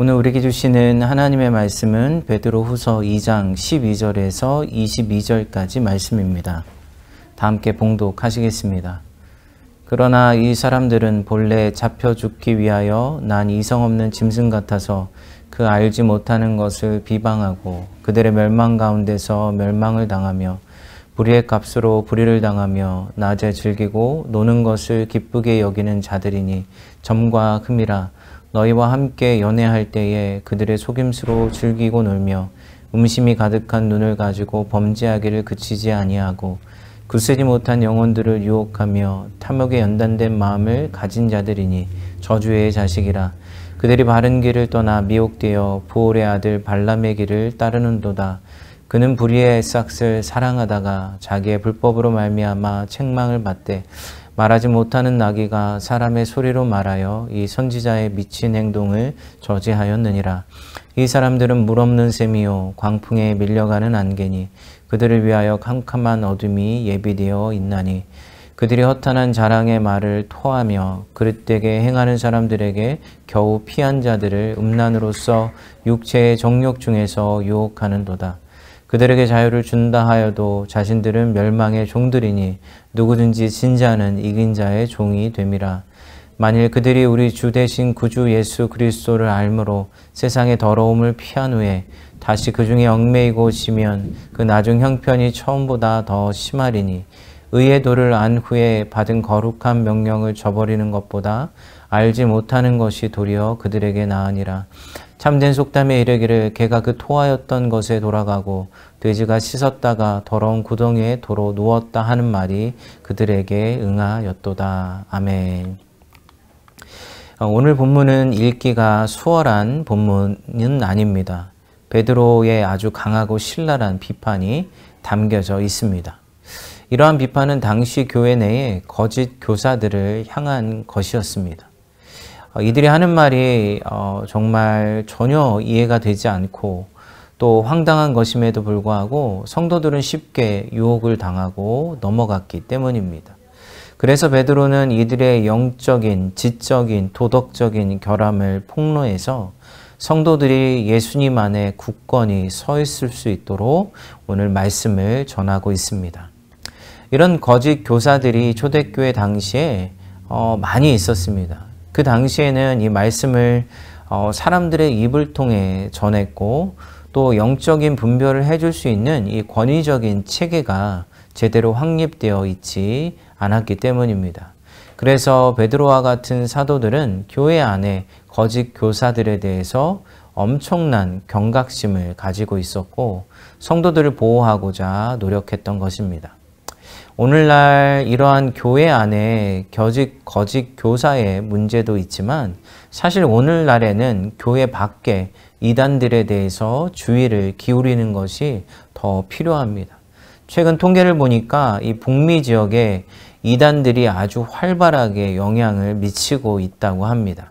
오늘 우리에게 주시는 하나님의 말씀은 베드로후서 2장 12절에서 22절까지 말씀입니다. 다 함께 봉독하시겠습니다. 그러나 이 사람들은 본래 잡혀 죽기 위하여 난 이성 없는 짐승 같아서 그 알지 못하는 것을 비방하고 그들의 멸망 가운데서 멸망을 당하며 불의의 값으로 불의를 당하며 낮에 즐기고 노는 것을 기쁘게 여기는 자들이니 점과 흠이라. 너희와 함께 연애할 때에 그들의 속임수로 즐기고 놀며 음심이 가득한 눈을 가지고 범죄하기를 그치지 아니하고 굳세지 못한 영혼들을 유혹하며 탐욕에 연단된 마음을 가진 자들이니 저주의 자식이라. 그들이 바른 길을 떠나 미혹되어 부올의 아들 발람의 길을 따르는도다. 그는 불의의 싹을 사랑하다가 자기의 불법으로 말미암아 책망을 받되 말하지 못하는 나귀가 사람의 소리로 말하여 이 선지자의 미친 행동을 저지하였느니라. 이 사람들은 물 없는 샘이요 광풍에 밀려가는 안개니 그들을 위하여 캄캄한 어둠이 예비되어 있나니 그들이 허탄한 자랑의 말을 토하며 그릇되게 행하는 사람들에게 겨우 피한 자들을 음란으로서 육체의 정욕 중에서 유혹하는도다. 그들에게 자유를 준다 하여도 자신들은 멸망의 종들이니 누구든지 진자는 이긴 자의 종이 됨이라. 만일 그들이 우리 주 대신 구주 예수 그리스도를 알므로 세상의 더러움을 피한 후에 다시 그 중에 얽매이고 지면 그 나중 형편이 처음보다 더 심하리니 의의 도를 안 후에 받은 거룩한 명령을 저버리는 것보다 알지 못하는 것이 도리어 그들에게 나으니라. 참된 속담에 이르기를 개가 그 토하였던 것에 돌아가고 돼지가 씻었다가 더러운 구덩이에 도로 누웠다 하는 말이 그들에게 응하였도다. 아멘. 오늘 본문은 읽기가 수월한 본문은 아닙니다. 베드로의 아주 강하고 신랄한 비판이 담겨져 있습니다. 이러한 비판은 당시 교회 내에 거짓 교사들을 향한 것이었습니다. 이들이 하는 말이 정말 전혀 이해가 되지 않고 또 황당한 것임에도 불구하고 성도들은 쉽게 유혹을 당하고 넘어갔기 때문입니다. 그래서 베드로는 이들의 영적인, 지적인, 도덕적인 결함을 폭로해서 성도들이 예수님 안에 굳건히 서 있을 수 있도록 오늘 말씀을 전하고 있습니다. 이런 거짓 교사들이 초대교회 당시에 많이 있었습니다. 그 당시에는 이 말씀을 사람들의 입을 통해 전했고 또 영적인 분별을 해줄 수 있는 이 권위적인 체계가 제대로 확립되어 있지 않았기 때문입니다. 그래서 베드로와 같은 사도들은 교회 안에 거짓 교사들에 대해서 엄청난 경각심을 가지고 있었고 성도들을 보호하고자 노력했던 것입니다. 오늘날 이러한 교회 안에 거짓 교사의 문제도 있지만 사실 오늘날에는 교회 밖에 이단들에 대해서 주의를 기울이는 것이 더 필요합니다. 최근 통계를 보니까 이 북미 지역에 이단들이 아주 활발하게 영향을 미치고 있다고 합니다.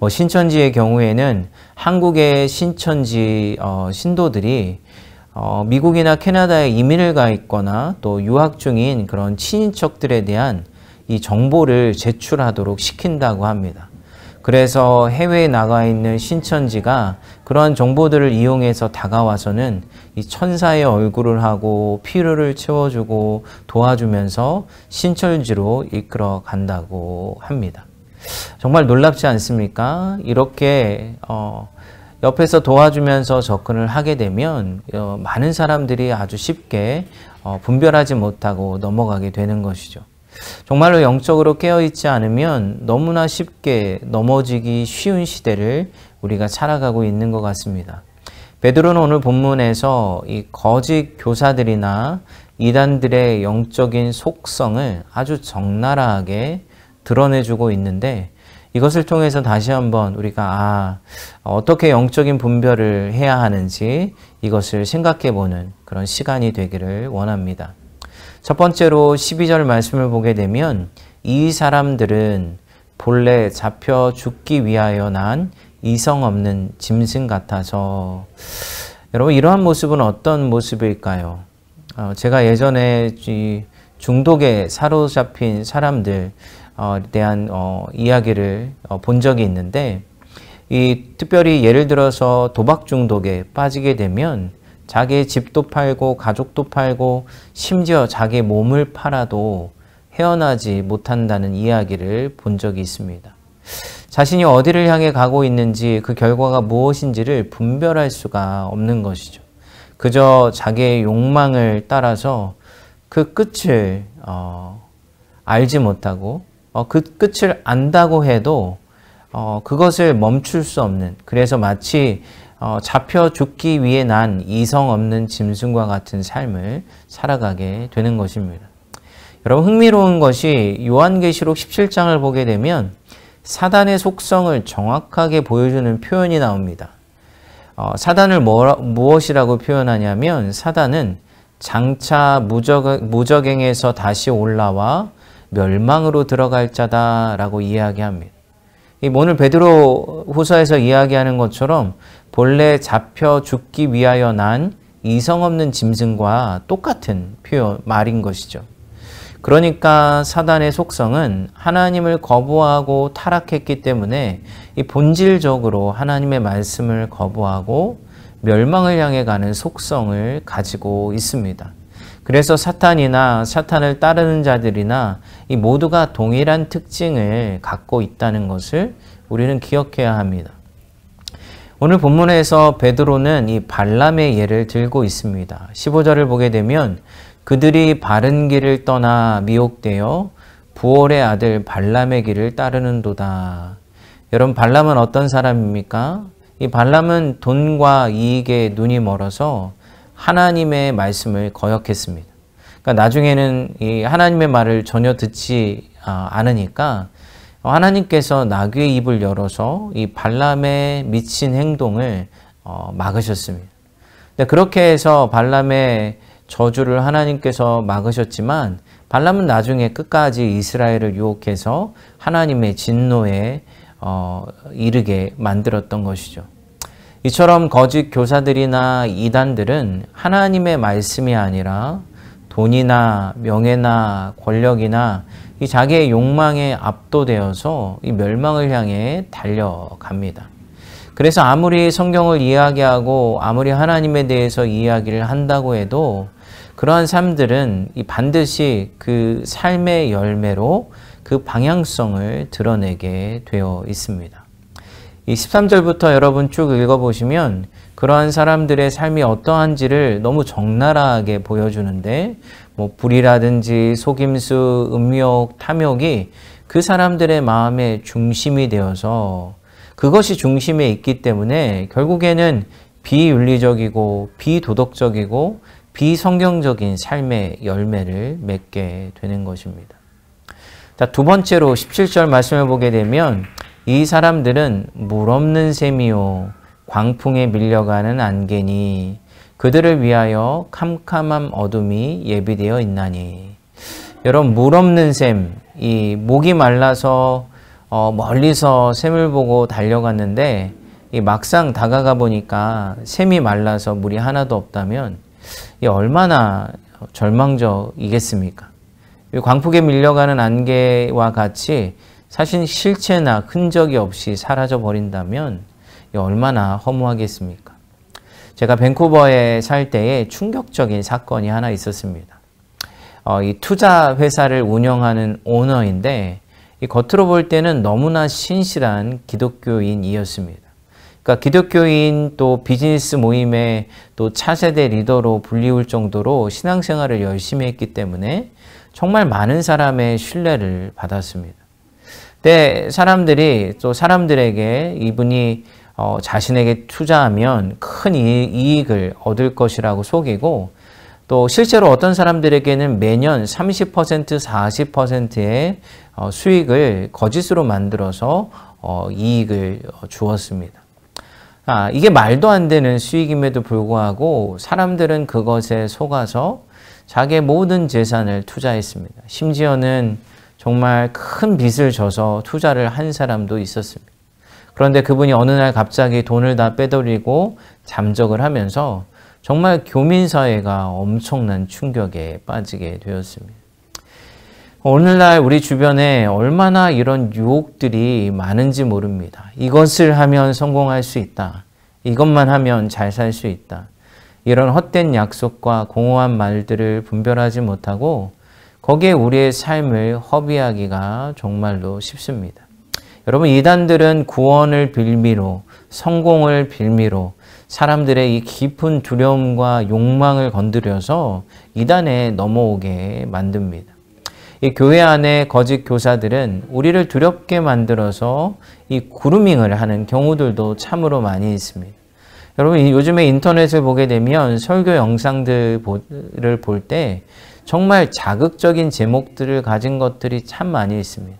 신천지의 경우에는 한국의 신천지 신도들이 미국이나 캐나다에 이민을 가 있거나 또 유학 중인 그런 친인척들에 대한 이 정보를 제출하도록 시킨다고 합니다. 그래서 해외에 나가 있는 신천지가 그러한 정보들을 이용해서 다가와서는 이 천사의 얼굴을 하고 피로를 채워주고 도와주면서 신천지로 이끌어 간다고 합니다. 정말 놀랍지 않습니까? 이렇게 옆에서 도와주면서 접근을 하게 되면 많은 사람들이 아주 쉽게 분별하지 못하고 넘어가게 되는 것이죠. 정말로 영적으로 깨어있지 않으면 너무나 쉽게 넘어지기 쉬운 시대를 우리가 살아가고 있는 것 같습니다. 베드로는 오늘 본문에서 이 거짓 교사들이나 이단들의 영적인 속성을 아주 적나라하게 드러내주고 있는데 이것을 통해서 다시 한번 우리가 어떻게 영적인 분별을 해야 하는지 이것을 생각해보는 그런 시간이 되기를 원합니다. 첫 번째로 12절 말씀을 보게 되면 이 사람들은 본래 잡혀 죽기 위하여 난 이성 없는 짐승 같아서. 여러분, 이러한 모습은 어떤 모습일까요? 제가 예전에 중독에 사로잡힌 사람들 대한 이야기를 본 적이 있는데 특별히 예를 들어서 도박 중독에 빠지게 되면 자기의 집도 팔고 가족도 팔고 심지어 자기의 몸을 팔아도 헤어나지 못한다는 이야기를 본 적이 있습니다. 자신이 어디를 향해 가고 있는지 그 결과가 무엇인지를 분별할 수가 없는 것이죠. 그저 자기의 욕망을 따라서 그 끝을 알지 못하고 그 끝을 안다고 해도 그것을 멈출 수 없는, 그래서 마치 잡혀 죽기 위해 난 이성 없는 짐승과 같은 삶을 살아가게 되는 것입니다. 여러분, 흥미로운 것이 요한계시록 17장을 보게 되면 사단의 속성을 정확하게 보여주는 표현이 나옵니다. 사단을 무엇이라고 표현하냐면 사단은 장차 무적행에서 다시 올라와 멸망으로 들어갈 자다라고 이야기합니다. 오늘 베드로 후서에서 이야기하는 것처럼 본래 잡혀 죽기 위하여 난 이성 없는 짐승과 똑같은 말인 것이죠. 그러니까 사단의 속성은 하나님을 거부하고 타락했기 때문에 이 본질적으로 하나님의 말씀을 거부하고 멸망을 향해 가는 속성을 가지고 있습니다. 그래서 사탄이나 사탄을 따르는 자들이나 이 모두가 동일한 특징을 갖고 있다는 것을 우리는 기억해야 합니다. 오늘 본문에서 베드로는 이 발람의 예를 들고 있습니다. 15절을 보게 되면 그들이 바른 길을 떠나 미혹되어 부올의 아들 발람의 길을 따르는도다. 여러분, 발람은 어떤 사람입니까? 이 발람은 돈과 이익에 눈이 멀어서 하나님의 말씀을 거역했습니다. 그러니까 나중에는 이 하나님의 말을 전혀 듣지 않으니까 하나님께서 나귀의 입을 열어서 이 발람의 미친 행동을 막으셨습니다. 근데 그렇게 해서 발람의 저주를 하나님께서 막으셨지만 발람은 나중에 끝까지 이스라엘을 유혹해서 하나님의 진노에 이르게 만들었던 것이죠. 이처럼 거짓 교사들이나 이단들은 하나님의 말씀이 아니라 돈이나 명예나 권력이나 이 자기의 욕망에 압도되어서 이 멸망을 향해 달려갑니다. 그래서 아무리 성경을 이야기하고 아무리 하나님에 대해서 이야기를 한다고 해도 그러한 삶들은 반드시 그 삶의 열매로 그 방향성을 드러내게 되어 있습니다. 이 13절부터 여러분 쭉 읽어보시면 그러한 사람들의 삶이 어떠한지를 너무 적나라하게 보여주는데 불이라든지 속임수, 음욕, 탐욕이 그 사람들의 마음의 중심이 되어서 그것이 중심에 있기 때문에 결국에는 비윤리적이고 비도덕적이고 비성경적인 삶의 열매를 맺게 되는 것입니다. 자, 두 번째로 17절 말씀을 보게 되면 이 사람들은 물 없는 샘이요 광풍에 밀려가는 안개니 그들을 위하여 캄캄한 어둠이 예비되어 있나니. 여러분, 물 없는 샘, 이 목이 말라서 멀리서 샘을 보고 달려갔는데 이 막상 다가가 보니까 샘이 말라서 물이 하나도 없다면 이 얼마나 절망적이겠습니까? 광풍에 밀려가는 안개와 같이 사실 실체나 흔적이 없이 사라져 버린다면 얼마나 허무하겠습니까? 제가 밴쿠버에 살 때에 충격적인 사건이 하나 있었습니다. 이 투자 회사를 운영하는 오너인데 이 겉으로 볼 때는 너무나 신실한 기독교인이었습니다. 그러니까 기독교인 또 비즈니스 모임의 또 차세대 리더로 불리울 정도로 신앙생활을 열심히 했기 때문에 정말 많은 사람의 신뢰를 받았습니다. 근데 사람들이 또 사람들에게 이분이 자신에게 투자하면 큰 이익을 얻을 것이라고 속이고 또 실제로 어떤 사람들에게는 매년 30%, 40%의 수익을 거짓으로 만들어서 이익을 주었습니다. 이게 말도 안 되는 수익임에도 불구하고 사람들은 그것에 속아서 자기의 모든 재산을 투자했습니다. 심지어는 정말 큰 빚을 져서 투자를 한 사람도 있었습니다. 그런데 그분이 어느 날 갑자기 돈을 다 빼돌리고 잠적을 하면서 정말 교민사회가 엄청난 충격에 빠지게 되었습니다. 오늘날 우리 주변에 얼마나 이런 유혹들이 많은지 모릅니다. 이것을 하면 성공할 수 있다. 이것만 하면 잘 살 수 있다. 이런 헛된 약속과 공허한 말들을 분별하지 못하고 거기에 우리의 삶을 허비하기가 정말로 쉽습니다. 여러분, 이단들은 구원을 빌미로, 성공을 빌미로 사람들의 이 깊은 두려움과 욕망을 건드려서 이단에 넘어오게 만듭니다. 이 교회 안에 거짓 교사들은 우리를 두렵게 만들어서 이 그루밍을 하는 경우들도 참으로 많이 있습니다. 여러분, 요즘에 인터넷을 보게 되면 설교 영상들을 볼 때 정말 자극적인 제목들을 가진 것들이 참 많이 있습니다.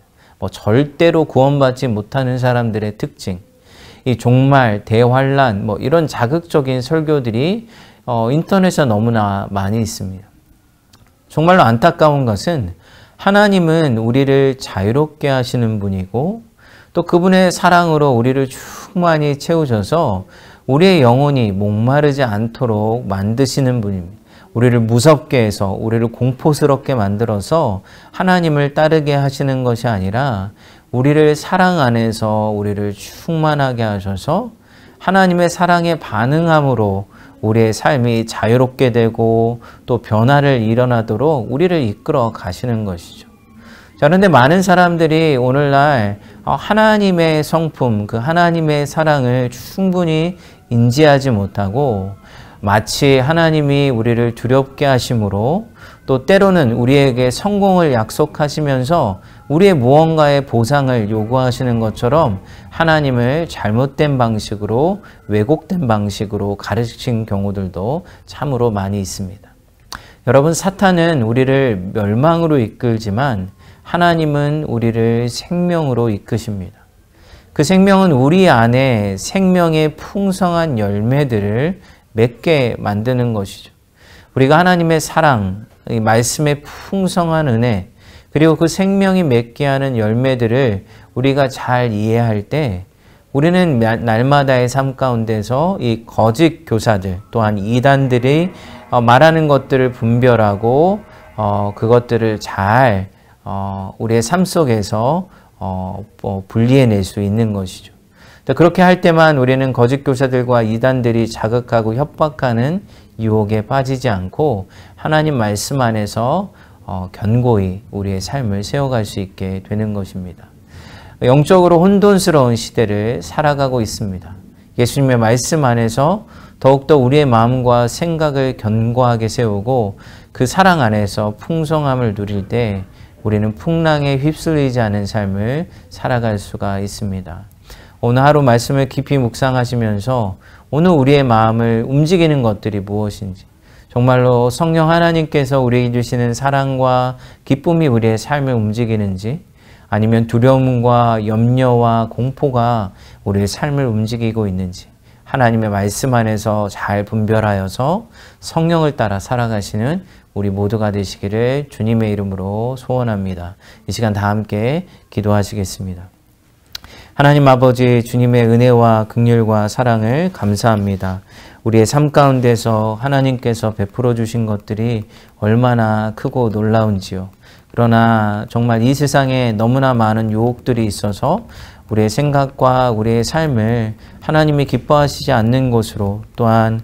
절대로 구원받지 못하는 사람들의 특징, 이 종말, 대환란, 이런 자극적인 설교들이 인터넷에 너무나 많이 있습니다. 정말로 안타까운 것은 하나님은 우리를 자유롭게 하시는 분이고 또 그분의 사랑으로 우리를 충만히 채우셔서 우리의 영혼이 목마르지 않도록 만드시는 분입니다. 우리를 무섭게 해서 우리를 공포스럽게 만들어서 하나님을 따르게 하시는 것이 아니라 우리를 사랑 안에서 우리를 충만하게 하셔서 하나님의 사랑에 반응함으로 우리의 삶이 자유롭게 되고 또 변화를 일어나도록 우리를 이끌어 가시는 것이죠. 자, 그런데 많은 사람들이 오늘날 하나님의 성품, 그 하나님의 사랑을 충분히 인지하지 못하고 마치 하나님이 우리를 두렵게 하심으로 또 때로는 우리에게 성공을 약속하시면서 우리의 무언가의 보상을 요구하시는 것처럼 하나님을 잘못된 방식으로, 왜곡된 방식으로 가르친 경우들도 참으로 많이 있습니다. 여러분, 사탄은 우리를 멸망으로 이끌지만 하나님은 우리를 생명으로 이끄십니다. 그 생명은 우리 안에 생명의 풍성한 열매들을 맺게 만드는 것이죠. 우리가 하나님의 사랑, 이 말씀의 풍성한 은혜, 그리고 그 생명이 맺게 하는 열매들을 우리가 잘 이해할 때 우리는 날마다의 삶 가운데서 이 거짓 교사들, 또한 이단들이 말하는 것들을 분별하고 그것들을 잘 우리의 삶 속에서 분리해낼 수 있는 것이죠. 그렇게 할 때만 우리는 거짓 교사들과 이단들이 자극하고 협박하는 유혹에 빠지지 않고 하나님 말씀 안에서 견고히 우리의 삶을 세워갈 수 있게 되는 것입니다. 영적으로 혼돈스러운 시대를 살아가고 있습니다. 예수님의 말씀 안에서 더욱더 우리의 마음과 생각을 견고하게 세우고 그 사랑 안에서 풍성함을 누릴 때 우리는 풍랑에 휩쓸리지 않은 삶을 살아갈 수가 있습니다. 오늘 하루 말씀을 깊이 묵상하시면서 오늘 우리의 마음을 움직이는 것들이 무엇인지, 정말로 성령 하나님께서 우리에게 주시는 사랑과 기쁨이 우리의 삶을 움직이는지, 아니면 두려움과 염려와 공포가 우리의 삶을 움직이고 있는지, 하나님의 말씀 안에서 잘 분별하여서 성령을 따라 살아가시는 우리 모두가 되시기를 주님의 이름으로 소원합니다. 이 시간 다 함께 기도하시겠습니다. 하나님 아버지, 주님의 은혜와 긍휼과 사랑을 감사합니다. 우리의 삶 가운데서 하나님께서 베풀어 주신 것들이 얼마나 크고 놀라운지요. 그러나 정말 이 세상에 너무나 많은 유혹들이 있어서 우리의 생각과 우리의 삶을 하나님이 기뻐하시지 않는 곳으로, 또한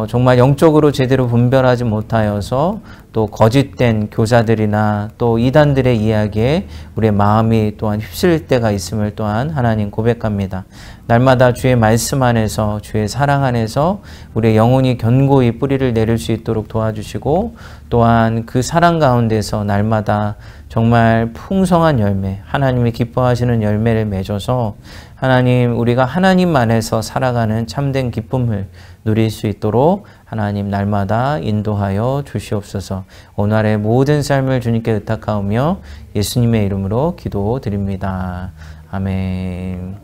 정말 영적으로 제대로 분별하지 못하여서 또 거짓된 교사들이나 또 이단들의 이야기에 우리의 마음이 또한 휩쓸릴 때가 있음을 또한 하나님 고백합니다. 날마다 주의 말씀 안에서, 주의 사랑 안에서 우리의 영혼이 견고히 뿌리를 내릴 수 있도록 도와주시고, 또한 그 사랑 가운데서 날마다 정말 풍성한 열매, 하나님이 기뻐하시는 열매를 맺어서 하나님, 우리가 하나님 안에서 살아가는 참된 기쁨을 누릴 수 있도록 하나님 날마다 인도하여 주시옵소서. 오늘의 모든 삶을 주님께 의탁하오며 예수님의 이름으로 기도드립니다. 아멘.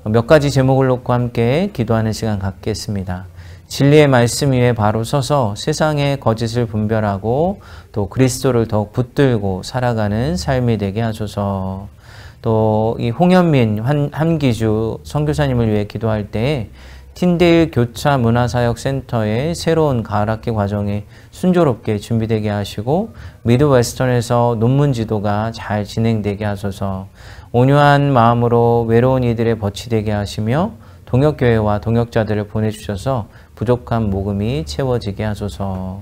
몇 가지 제목을 놓고 함께 기도하는 시간 갖겠습니다. 진리의 말씀 위에 바로 서서 세상의 거짓을 분별하고 또 그리스도를 더욱 붙들고 살아가는 삶이 되게 하소서. 또 이 홍현민 한기주 선교사님을 위해 기도할 때 틴데일 교차 문화사역센터의 새로운 가을학기 과정이 순조롭게 준비되게 하시고 미드웨스턴에서 논문 지도가 잘 진행되게 하소서. 온유한 마음으로 외로운 이들의 벗이 되게 하시며 동역교회와 동역자들을 보내주셔서 부족한 모금이 채워지게 하소서.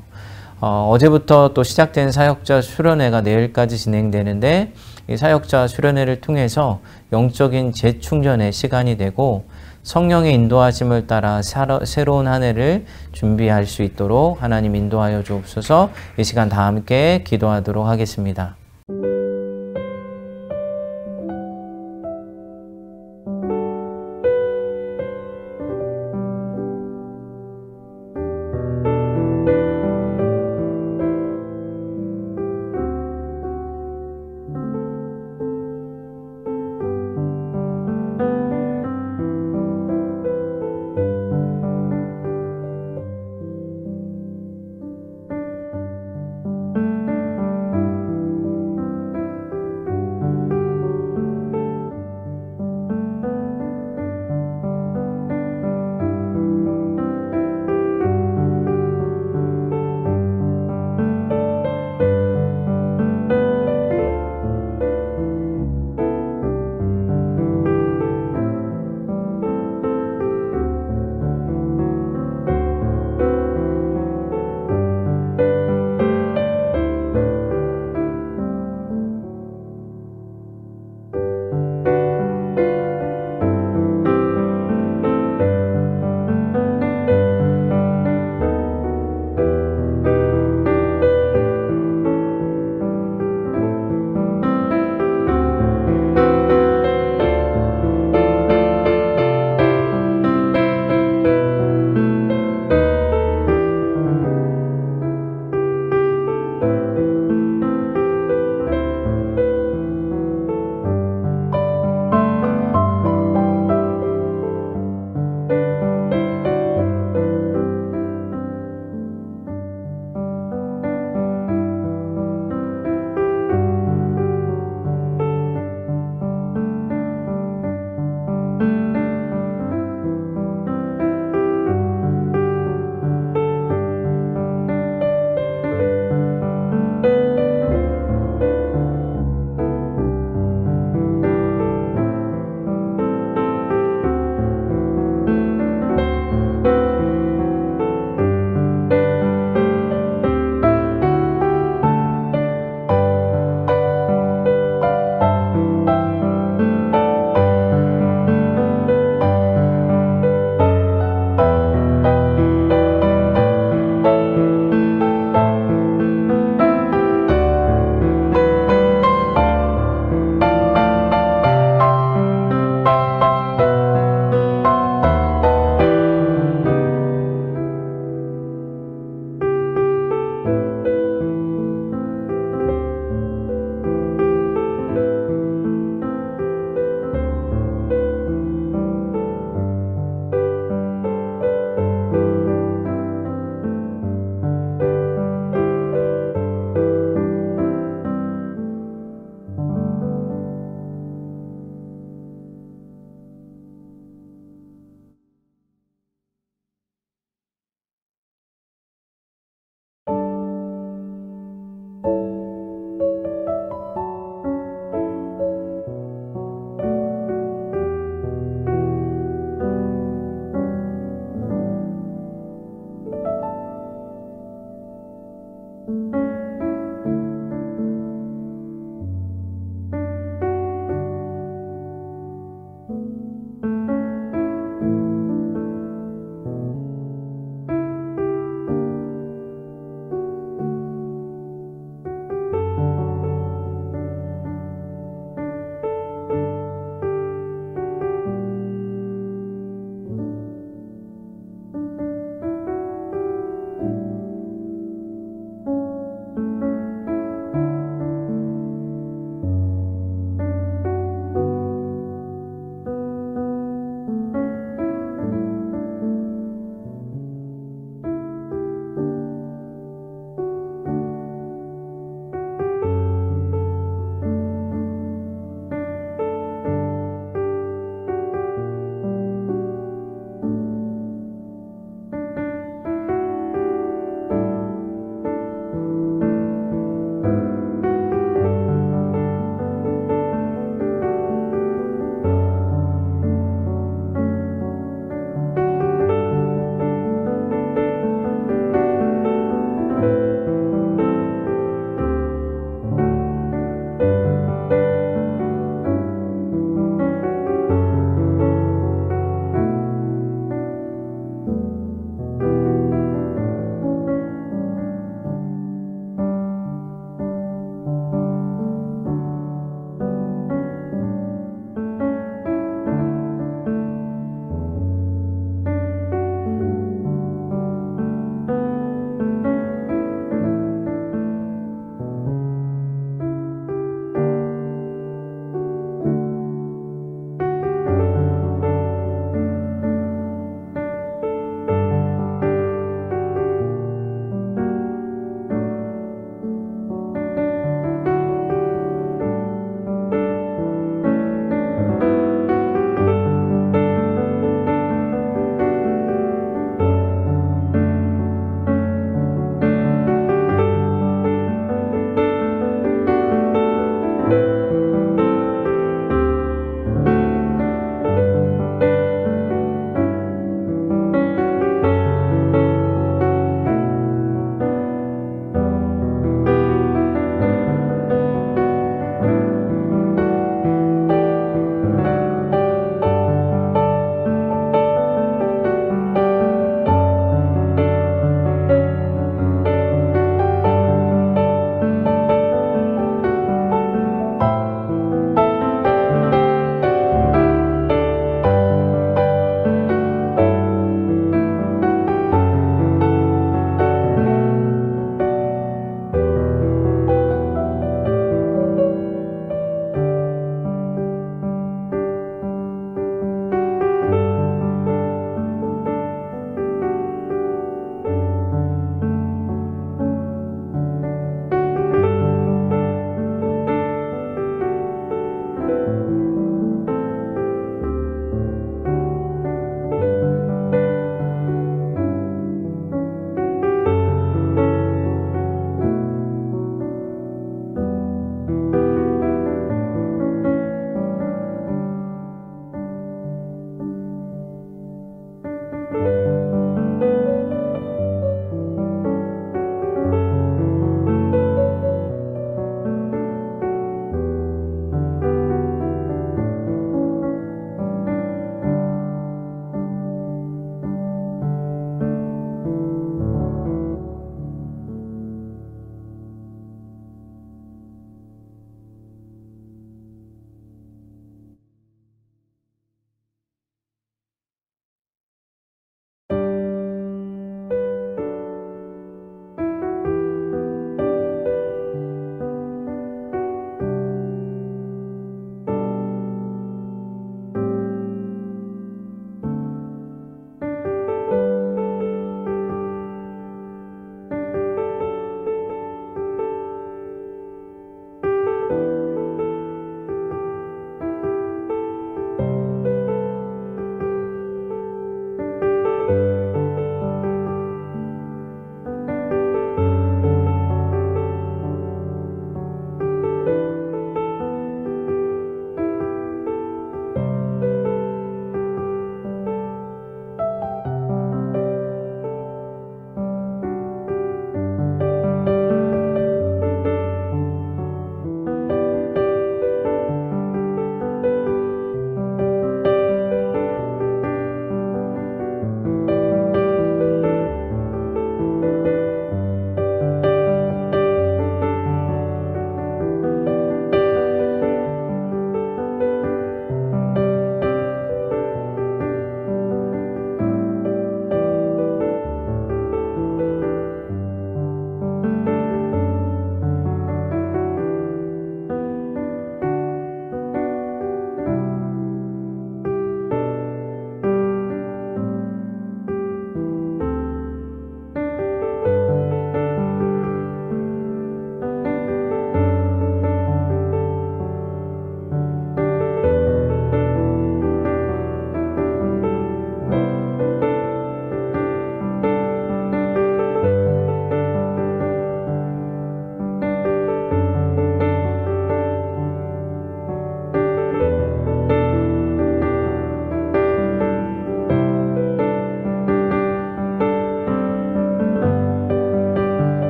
어제부터 또 시작된 사역자 수련회가 내일까지 진행되는데 이 사역자 수련회를 통해서 영적인 재충전의 시간이 되고 성령의 인도하심을 따라 새로운 한 해를 준비할 수 있도록 하나님 인도하여 주옵소서. 이 시간 다 함께 기도하도록 하겠습니다.